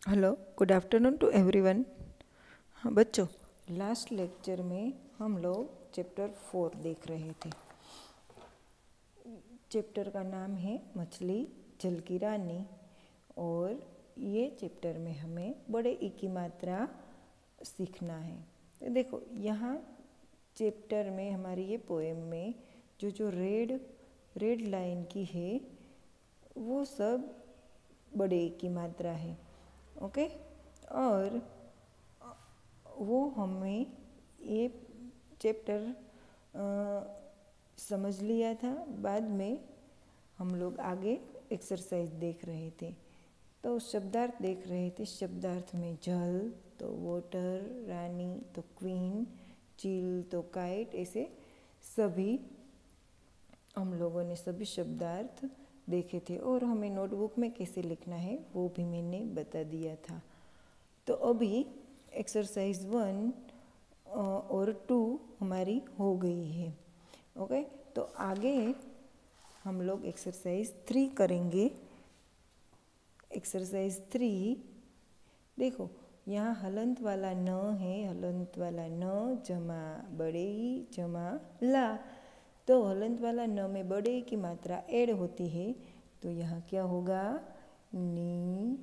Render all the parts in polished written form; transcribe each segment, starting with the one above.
Hello, good afternoon to everyone. हाँ बच्चों, last lecture में हम लोग चैप्टर 4 देख रहे थे। चैप्टर का नाम है मछली जल की रानी। और ये चैप्टर में हमें बड़े ई की मात्रा सीखना है। तो देखो, यहाँ चैप्टर में हमारी ये पोएम में जो रेड लाइन की है वो सब बड़े ई की मात्रा है। ओके, और वो हमें ये चैप्टर समझ लिया था। बाद में हम लोग आगे एक्सरसाइज देख रहे थे, तो शब्दार्थ देख रहे थे। शब्दार्थ में जल तो वाटर, रानी तो क्वीन, चील तो काइट, ऐसे सभी हम लोगों ने सभी शब्दार्थ देखे थे। और हमें नोटबुक में कैसे लिखना है वो भी मैंने बता दिया था। तो अभी एक्सरसाइज 1 और 2 हमारी हो गई है। ओके, तो आगे हम लोग एक्सरसाइज 3 करेंगे। एक्सरसाइज 3 देखो, यहाँ हलंत वाला न है। हलंत वाला न जमा बड़े ई जमा ला। तो हलंत वाला न में बड़े की मात्रा ऐड होती है, तो यहाँ क्या होगा? नी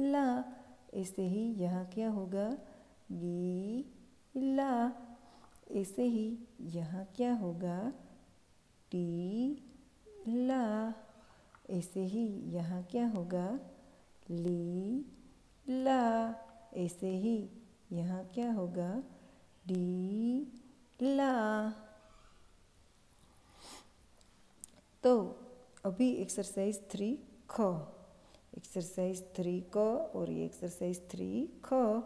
ला। ऐसे ही यहाँ क्या होगा? गी ला। ऐसे ही यहाँ क्या होगा? टी ला। ऐसे ही यहाँ क्या होगा? ली ला। ऐसे ही यहाँ क्या होगा? डी ला। तो अभी एक्सरसाइज 3 ख। एक्सरसाइज 3 क और ये एक्सरसाइज 3 ख।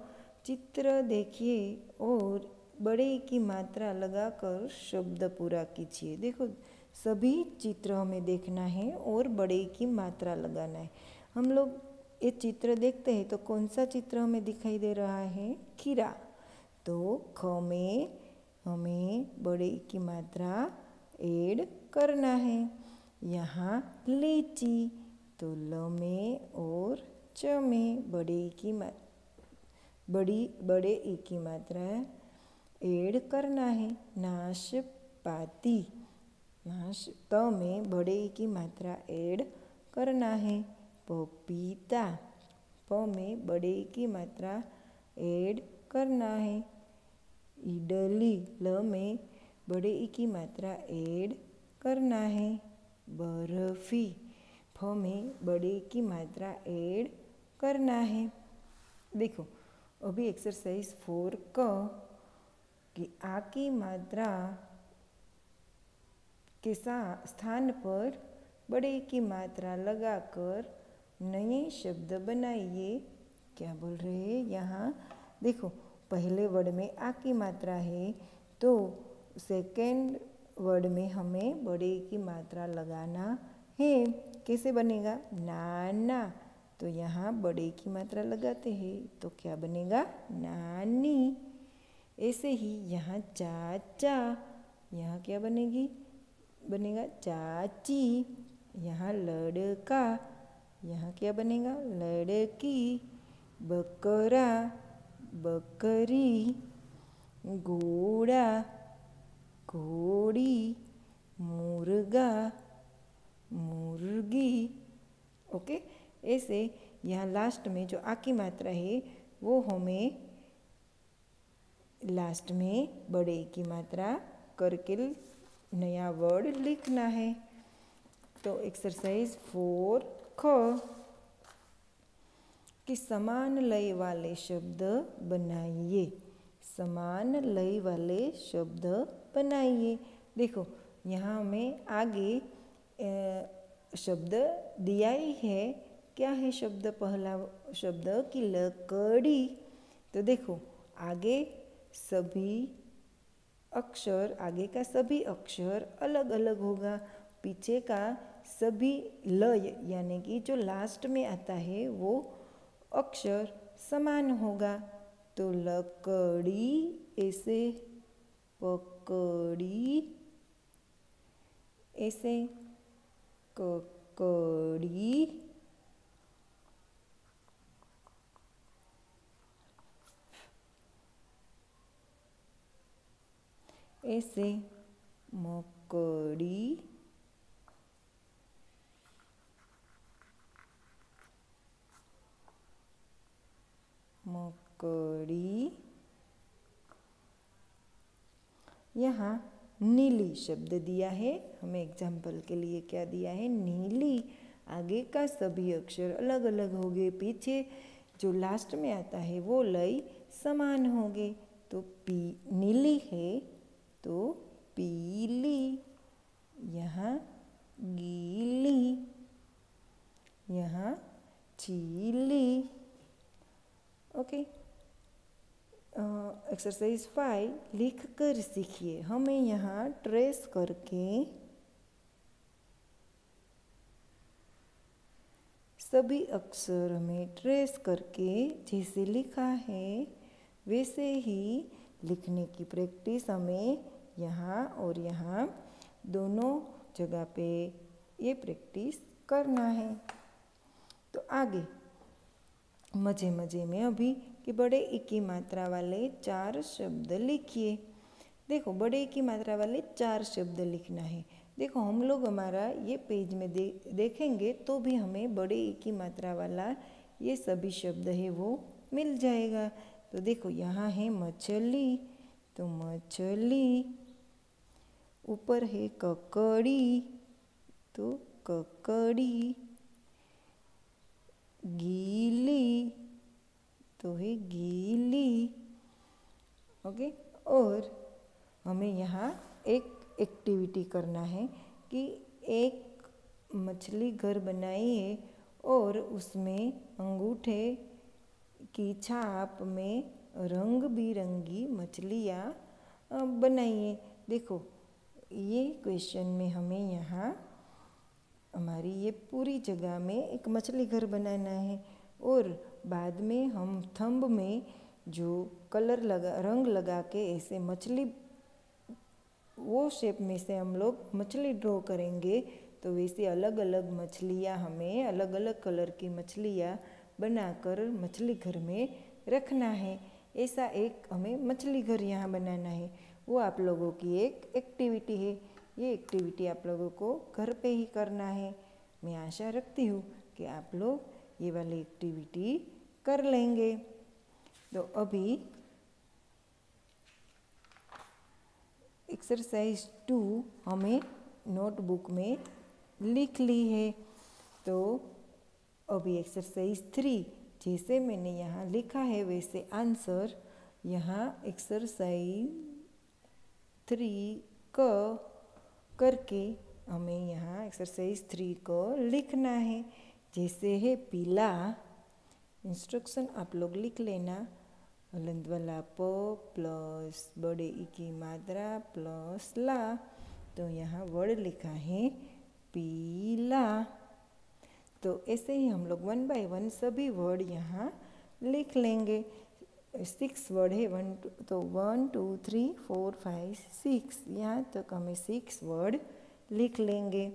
चित्र देखिए और बड़े की मात्रा लगाकर शब्द पूरा कीजिए। देखो, सभी चित्र हमें देखना है और बड़े की मात्रा लगाना है। हम लोग ये चित्र देखते हैं तो कौन सा चित्र हमें दिखाई दे रहा है? खीरा। तो ख में हमें बड़े की मात्रा ऐड करना है। यहाँ लीची, तो ल में और च में बड़े ई की मात्रा ऐड करना है। नाशपाती, नाश त में बड़े ई की मात्रा ऐड करना है। पपीता, प में बड़े ई की मात्रा ऐड करना है। इडली, ल में बड़े ई की मात्रा ऐड करना है। बर्फी, फ में बड़े ई की मात्रा ऐड करना है। देखो, अभी एक्सरसाइज 4 क कि आ की मात्रा के स्थान पर बड़े की मात्रा लगाकर नए शब्द बनाइए। क्या बोल रहे हैं यहाँ? देखो, पहले वर्ड में आ की मात्रा है, तो सेकेंड वर्ड में हमें बड़े की मात्रा लगाना है। कैसे बनेगा? नाना। तो यहाँ बड़े की मात्रा लगाते हैं तो क्या बनेगा? नानी। ऐसे ही यहाँ चाचा, यहाँ क्या बनेगा? चाची। यहाँ लड़का, यहाँ क्या बनेगा? लड़की। बकरा, बकरी। घोड़ा, घोड़ी। मुर्गा, मुर्गी। ओके, ऐसे यहाँ लास्ट में जो आ की मात्रा है वो हमें लास्ट में बड़े की मात्रा करके नया वर्ड लिखना है। तो एक्सरसाइज 4 ख कि समान लय वाले शब्द बनाइए। समान लय वाले शब्द बनाइए। देखो, यहाँ हमें आगे शब्द दिया ही है। क्या है शब्द? पहला शब्द कि लकड़ी। तो देखो, आगे का सभी अक्षर अलग अलग होगा। पीछे का सभी लय यानी कि जो लास्ट में आता है वो अक्षर समान होगा। तो लकड़ी, ऐसे पकड़ी, ऐसे ककड़ी, ऐसे मकड़ी, मकड़ी। यहाँ नीली शब्द दिया है, हमें एग्जाम्पल के लिए क्या दिया है, नीली। आगे का सभी अक्षर अलग अलग हो गए, पीछे जो लास्ट में आता है वो लय समान होंगे। तो पी नीली है तो पीली, यहाँ गीली, यहाँ चीली। ओके, एक्सरसाइज 5 लिख कर सीखिए। हमें यहाँ ट्रेस करके सभी अक्षर हमें ट्रेस करके जैसे लिखा है वैसे ही लिखने की प्रैक्टिस हमें यहाँ और यहाँ दोनों जगह पे ये प्रैक्टिस करना है। तो आगे मजे मजे में अभी कि बड़े ई की मात्रा वाले 4 शब्द लिखिए। देखो, बड़े ई की मात्रा वाले 4 शब्द लिखना है। देखो, हम लोग हमारा ये पेज में देखेंगे तो भी हमें बड़े ई की मात्रा वाला ये सभी शब्द है वो मिल जाएगा। तो देखो, यहाँ है मछली, तो मछली। ऊपर है ककड़ी, तो ककड़ी। गीली, तो है गीली। ओके, और हमें यहाँ एक एक्टिविटी करना है कि एक मछली घर बनाई है और उसमें अंगूठे की छाप में रंग बिरंगी मछलियाँ बनाइए। देखो, ये क्वेश्चन में हमें यहाँ हमारी ये पूरी जगह में एक मछली घर बनाना है और बाद में हम थंब में जो कलर लगा, रंग लगा के ऐसे मछली, वो शेप में से हम लोग मछली ड्रॉ करेंगे। तो वैसे अलग अलग मछलियाँ, हमें अलग अलग कलर की मछलियाँ बनाकर मछली घर में रखना है। ऐसा एक हमें मछली घर यहाँ बनाना है। वो आप लोगों की एक एक्टिविटी है। ये एक्टिविटी आप लोगों को घर पे ही करना है। मैं आशा रखती हूँ कि आप लोग ये वाली एक्टिविटी कर लेंगे। तो अभी एक्सरसाइज 2 हमें नोटबुक में लिख ली है। तो अभी एक्सरसाइज 3 जैसे मैंने यहाँ लिखा है वैसे आंसर यहाँ एक्सरसाइज 3 को करके हमें यहाँ एक्सरसाइज 3 को लिखना है। जैसे है पीला, इंस्ट्रक्शन आप लोग लिख लेना। हलंत वाला प प्लस बड़े ई की मात्रा प्लस ला। तो यहाँ वर्ड लिखा है पीला। तो ऐसे ही हम लोग 1 बाय 1 सभी वर्ड यहाँ लिख लेंगे। 6 वर्ड है, 1 तो 1 2 3 4 5 6, यहाँ तक हमें 6 वर्ड लिख लेंगे।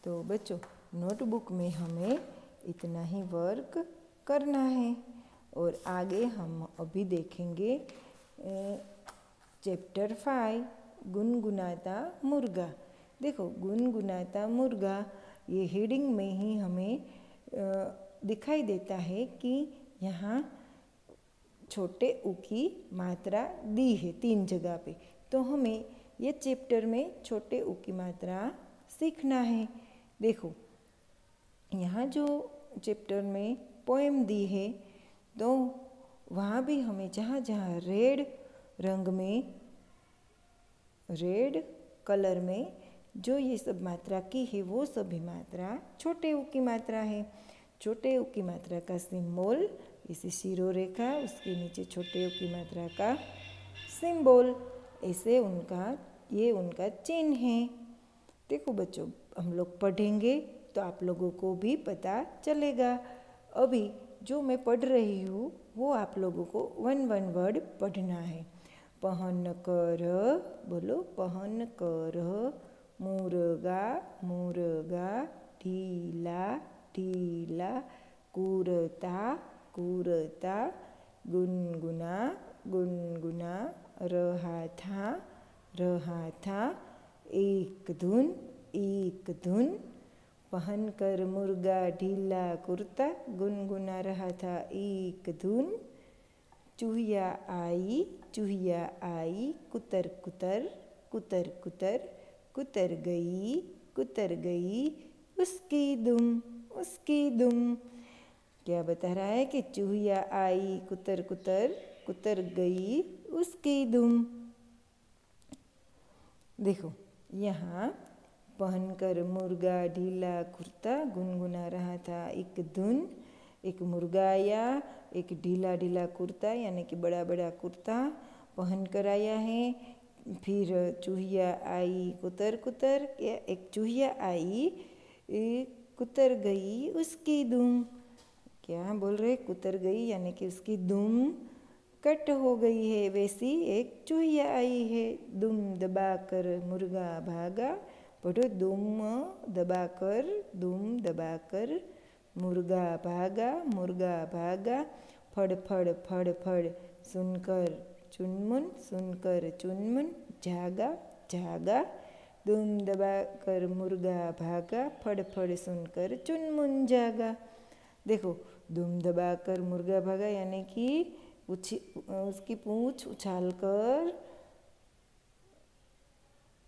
तो बच्चों, नोटबुक में हमें इतना ही वर्क करना है और आगे हम अभी देखेंगे चैप्टर 5 गुनगुनाता मुर्गा। देखो, गुनगुनाता मुर्गा ये हेडिंग में ही हमें दिखाई देता है कि यहाँ छोटे ऊ की मात्रा दी है 3 जगह पे। तो हमें ये चैप्टर में छोटे ऊ की मात्रा सीखना है। देखो, यहाँ जो चैप्टर में पोएम दी है तो वहाँ भी हमें जहाँ जहाँ रेड रंग में, रेड कलर में जो ये सब मात्रा की है वो सभी मात्रा छोटे ऊ की मात्रा है। छोटे ऊ की मात्रा का सिंबल इसे शिरो रेखा, उसके नीचे छोटे ऊ की मात्रा का सिंबल, ऐसे उनका ये उनका चिन्ह है। देखो बच्चों, हम लोग पढ़ेंगे तो आप लोगों को भी पता चलेगा। अभी जो मैं पढ़ रही हूँ वो आप लोगों को 1 वर्ड पढ़ना है। पहन कर, बोलो पहन कर, मुर्गा मुर्गा, ढीला ढीला, कुर्ता कुर्ता, गुनगुना गुनगुना रहा था, एक धुन पहनकर मुर्गा ढीला कुर्ता, गुनगुना रहा था एक धुन। चूहिया आई कुतर कुतर कुतर कुतर कुतर गई उसकी दुम। क्या बता रहा है कि चूहिया आई कुतर कुतर कुतर गई उसकी दुम। देखो यहाँ पहनकर मुर्गा ढीला कुर्ता, गुनगुना रहा था एक धुन। एक मुर्गा आया, एक ढीला ढीला कुर्ता यानी कि बड़ा बड़ा कुर्ता पहन कर आया है। फिर चूहिया आई कुतर कुतर, एक चूहिया आई कुतर गई उसकी दुम। क्या बोल रहे? कुतर गई यानी कि उसकी दुम कट हो गई है, वैसी एक चूहिया आई है। दुम दबाकर मुर्गा भागा। पढ़ो, दुम दबाकर मुर्गा भागा। फड़ फड़ फड़ फड़ सुनकर चुनमुन जागा। दुम दबाकर मुर्गा भागा, फड़ फड़ सुनकर चुनमुन जागा। देखो, दुम दबाकर मुर्गा भागा यानी कि उसकी पूंछ उछालकर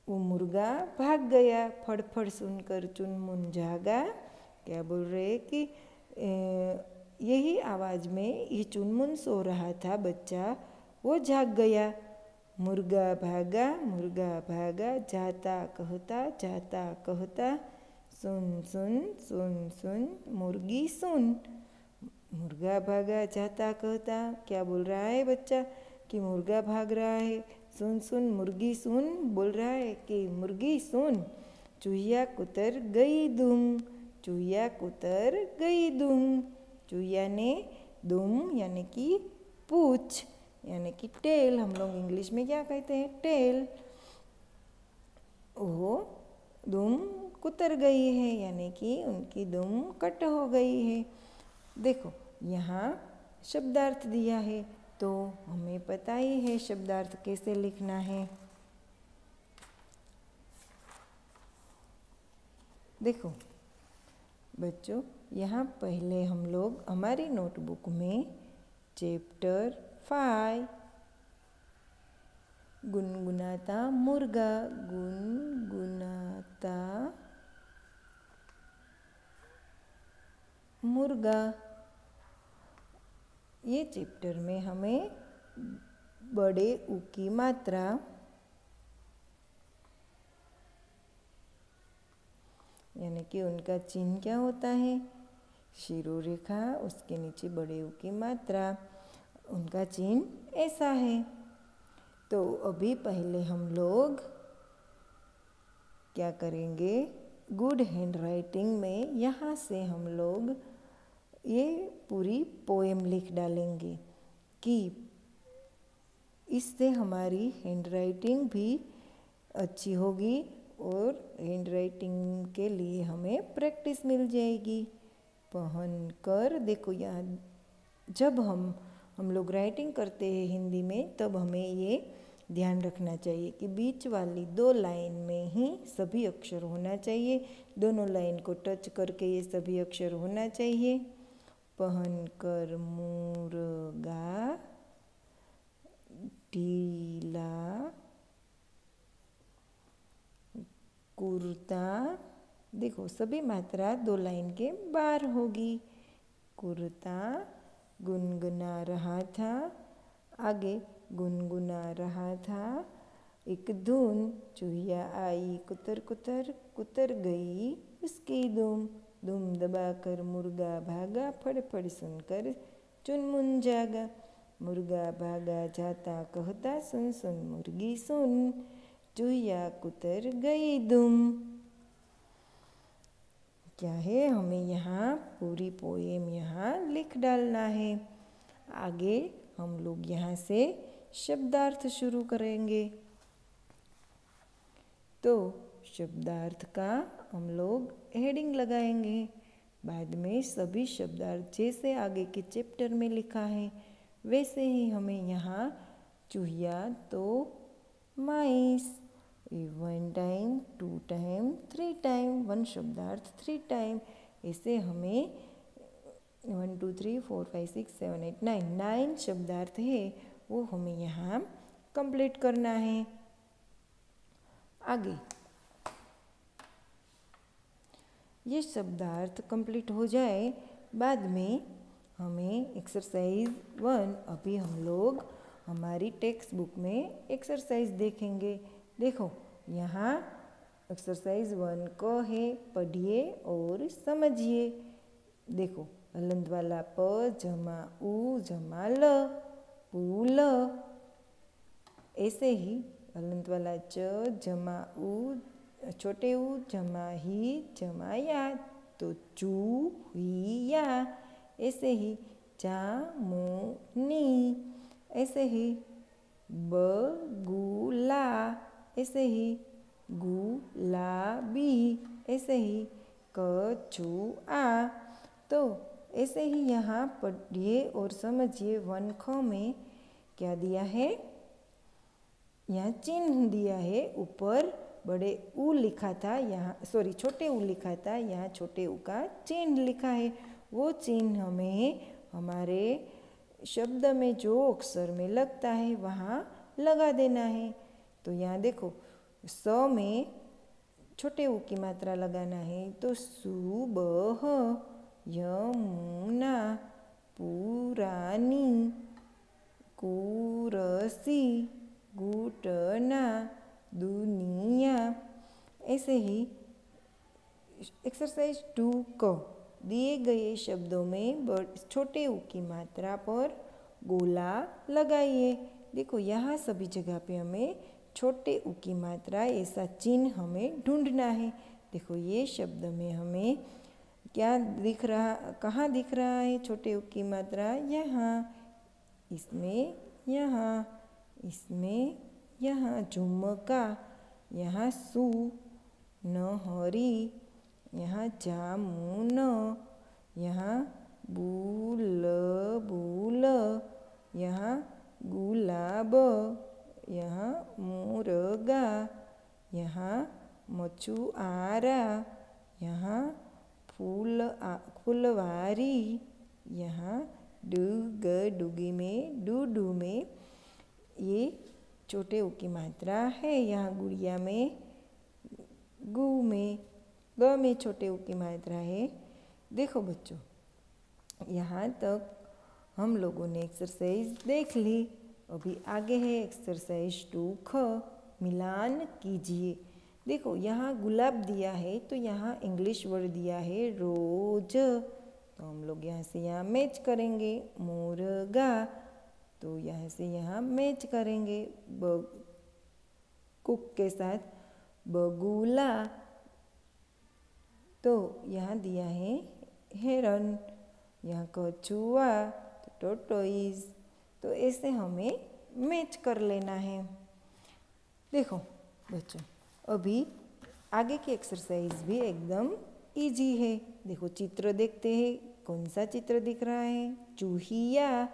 वो मुर्गा भाग गया। फड़ फड़ सुनकर चुनमुन जागा। क्या बोल रहे कि यही आवाज़ में ये चुनमुन सो रहा था बच्चा, वो जाग गया। मुर्गा भागा जाता कहता सुन मुर्गी सुन। मुर्गा भागा जाता कहता, क्या बोल रहा है बच्चा कि मुर्गा भाग रहा है। सुन मुर्गी सुन बोल रहा है कि मुर्गी सुन। चूहिया कुतर गई दुम। चूहिया ने दुम यानी कि पूछ यानी कि टेल, हम लोग इंग्लिश में क्या कहते हैं? टेल। वो दुम कुतर गई है यानी कि उनकी दुम कट हो गई है। देखो यहाँ शब्दार्थ दिया है तो हमें पता ही है शब्दार्थ कैसे लिखना है। देखो बच्चों, यहाँ पहले हम लोग हमारी नोटबुक में चैप्टर 5 गुनगुनाता मुर्गा ये चैप्टर में हमें बड़े ऊ की मात्रा यानी कि उनका चिन्ह क्या होता है? शिरोरेखा, उसके नीचे बड़े ऊ की मात्रा, उनका चिन्ह ऐसा है। तो अभी पहले हम लोग क्या करेंगे? गुड हैंड राइटिंग में यहाँ से हम लोग ये पूरी पोएम लिख डालेंगे कि इससे हमारी हैंड राइटिंग भी अच्छी होगी और हैंड राइटिंग के लिए हमें प्रैक्टिस मिल जाएगी। पहन कर देखो, यहाँ जब हम लोग राइटिंग करते हैं हिंदी में, तब हमें ये ध्यान रखना चाहिए कि बीच वाली 2 लाइन में ही सभी अक्षर होना चाहिए। दोनों लाइन को टच करके ये सभी अक्षर होना चाहिए। पहन कर मुर्गा ढीला कुर्ता, देखो सभी मात्रा 2 लाइन के बाहर होगी। कुर्ता गुनगुना रहा था, आगे गुनगुना रहा था एक धुन। चूहिया आई कुतर कुतर कुतर गई उसकी दुम। दुम दबाकर मुर्गा भागा, फड़ फड़ सुनकर चुनमुन जागा। मुर्गा भागा जाता कहता सुन मुर्गी सुन। चूहिया कुतर गई दुम। क्या है? हमें यहाँ पूरी पोएम यहाँ लिख डालना है। आगे हम लोग यहाँ से शब्दार्थ शुरू करेंगे। तो शब्दार्थ का हम लोग हेडिंग लगाएंगे। बाद में सभी शब्दार्थ जैसे आगे के चैप्टर में लिखा है वैसे ही हमें यहाँ चूहिया तो माइस, 1 टाइम, 2 टाइम, 3 टाइम, 1 शब्दार्थ 3 टाइम। ऐसे हमें 1 2 3 4 5 6 7 8 9 शब्दार्थ है वो हमें यहाँ कंप्लीट करना है। आगे ये शब्दार्थ कंप्लीट हो जाए बाद में हमें एक्सरसाइज 1, अभी हम लोग हमारी टेक्स्ट बुक में एक्सरसाइज देखेंगे। देखो यहाँ एक्सरसाइज 1 को है, पढ़िए और समझिए। देखो हलंत वाला प जमा उ जमा ल, पुल। ऐसे ही हलंत वाला च जमा उ छोटे उ जमा ही जमा या, तो चू हुई या। ऐसे ही चा मु नी, ऐसे ही ब गुला, ऐसे ही गुलाबी, ऐसे ही कछुआ। तो ऐसे ही यहाँ पढ़िए और समझिए। 1 ख में क्या दिया है, यहाँ चिन्ह दिया है। ऊपर बड़े ऊ लिखा था, यहाँ सॉरी छोटे ऊ लिखा था, यहाँ छोटे ऊ का चिन्ह लिखा है। वो चिन्ह हमें हमारे शब्द में जो अक्षर में लगता है वहाँ लगा देना है। तो यहाँ देखो स में छोटे ऊ की मात्रा लगाना है, तो सुबह, यमुना, पुरानी, कुर्सी, घुटना, दुनिया। ऐसे ही एक्सरसाइज 2 को दिए गए शब्दों में छोटे ऊ की मात्रा पर गोला लगाइए। देखो यहाँ सभी जगह पे हमें छोटे ऊ की मात्रा ऐसा चिन्ह हमें ढूंढना है। देखो ये शब्द में हमें क्या दिख रहा, कहाँ दिख रहा है छोटे ऊ की मात्रा, यहाँ, इसमें, यहाँ, इसमें, यहाँ झुमका, यहाँ सू, नहरी, यहाँ जामुन, यहाँ बुलबुल, यहाँ गुलाब, यहाँ मुर्गा, यहाँ मछुआरा, यहाँ फुलवारी, यहाँ डुग डुगी में डूडू में ये छोटे ऊ की मात्रा है। यहाँ गुड़िया में गु में, ग में छोटे ऊ की मात्रा है। देखो बच्चों यहाँ तक हम लोगों ने एक्सरसाइज देख ली। अभी आगे है एक्सरसाइज 2 ख, मिलान कीजिए। देखो यहाँ गुलाब दिया है, तो यहाँ इंग्लिश वर्ड दिया है रोज, तो हम लोग यहाँ से यहाँ मैच करेंगे। मुर्गा, तो यहाँ से यहाँ मैच करेंगे कुक के साथ। बगुला, तो यहाँ दिया है हेरन। यहाँ कछुआ, तो टोटोइज। तो ऐसे हमें मैच कर लेना है। देखो बच्चों अभी आगे की एक्सरसाइज भी एकदम इजी है। देखो चित्र देखते हैं, कौन सा चित्र दिख रहा है, चूहिया।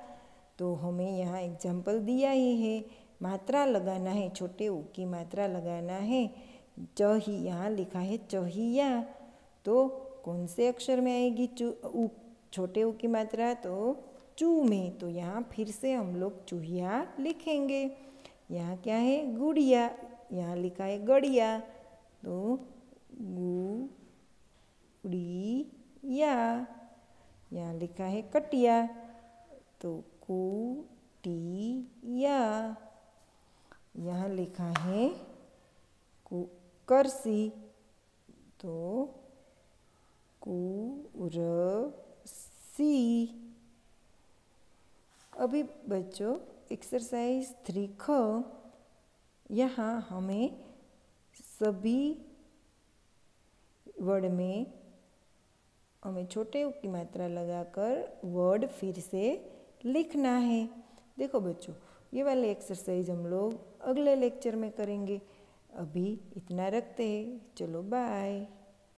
तो हमें यहाँ एग्जाम्पल दिया ही है, मात्रा लगाना है, छोटे ऊ की मात्रा लगाना है। चही, यहाँ लिखा है चहिया, तो कौन से अक्षर में आएगी छोटे ऊ की मात्रा, तो चू में। तो यहाँ फिर से हम लोग चूहिया लिखेंगे। यहाँ क्या है, गुड़िया, यहाँ लिखा है गड़िया, तो गुड़िया। यहाँ लिखा है कटिया, तो कुटिया। यहाँ लिखा है करसी, तो कुरसी। अभी बच्चों एक्सरसाइज 3 ख, यहाँ हमें सभी वर्ड में हमें छोटे ऊ की मात्रा लगाकर वर्ड फिर से लिखना है। देखो बच्चों ये वाले एक्सरसाइज हम लोग अगले लेक्चर में करेंगे। अभी इतना रखते हैं, चलो बाय।